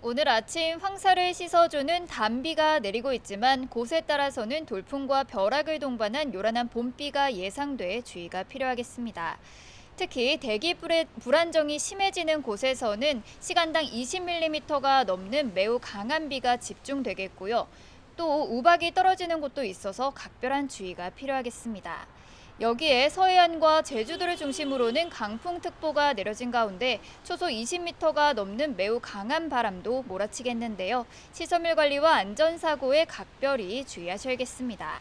오늘 아침 황사를 씻어주는 단비가 내리고 있지만 곳에 따라서는 돌풍과 벼락을 동반한 요란한 봄비가 예상돼 주의가 필요하겠습니다. 특히 대기 불안정이 심해지는 곳에서는 시간당 20mm가 넘는 매우 강한 비가 집중되겠고요. 또 우박이 떨어지는 곳도 있어서 각별한 주의가 필요하겠습니다. 여기에 서해안과 제주도를 중심으로는 강풍특보가 내려진 가운데 초속 20m가 넘는 매우 강한 바람도 몰아치겠는데요. 시설물 관리와 안전사고에 각별히 주의하셔야겠습니다.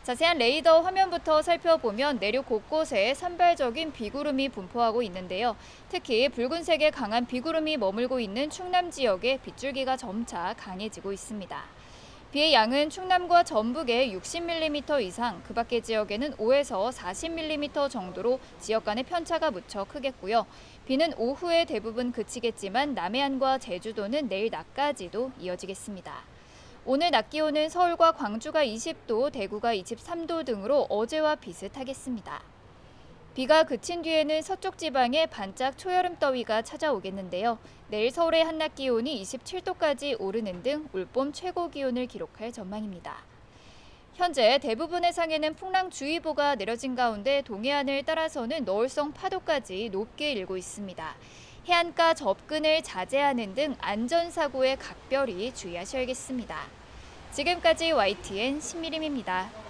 자세한 레이더 화면부터 살펴보면 내륙 곳곳에 산발적인 비구름이 분포하고 있는데요. 특히 붉은색의 강한 비구름이 머물고 있는 충남 지역에 빗줄기가 점차 강해지고 있습니다. 비의 양은 충남과 전북에 60mm 이상, 그 밖의 지역에는 5에서 40mm 정도로 지역 간의 편차가 무척 크겠고요. 비는 오후에 대부분 그치겠지만 남해안과 제주도는 내일 낮까지도 이어지겠습니다. 오늘 낮 기온은 서울과 광주가 20도, 대구가 23도 등으로 어제와 비슷하겠습니다. 비가 그친 뒤에는 서쪽 지방에 반짝 초여름 더위가 찾아오겠는데요. 내일 서울의 한낮 기온이 27도까지 오르는 등 올봄 최고 기온을 기록할 전망입니다. 현재 대부분 해상에는 풍랑주의보가 내려진 가운데 동해안을 따라서는 너울성 파도까지 높게 일고 있습니다. 해안가 접근을 자제하는 등 안전사고에 각별히 주의하셔야겠습니다. 지금까지 YTN 신미림입니다.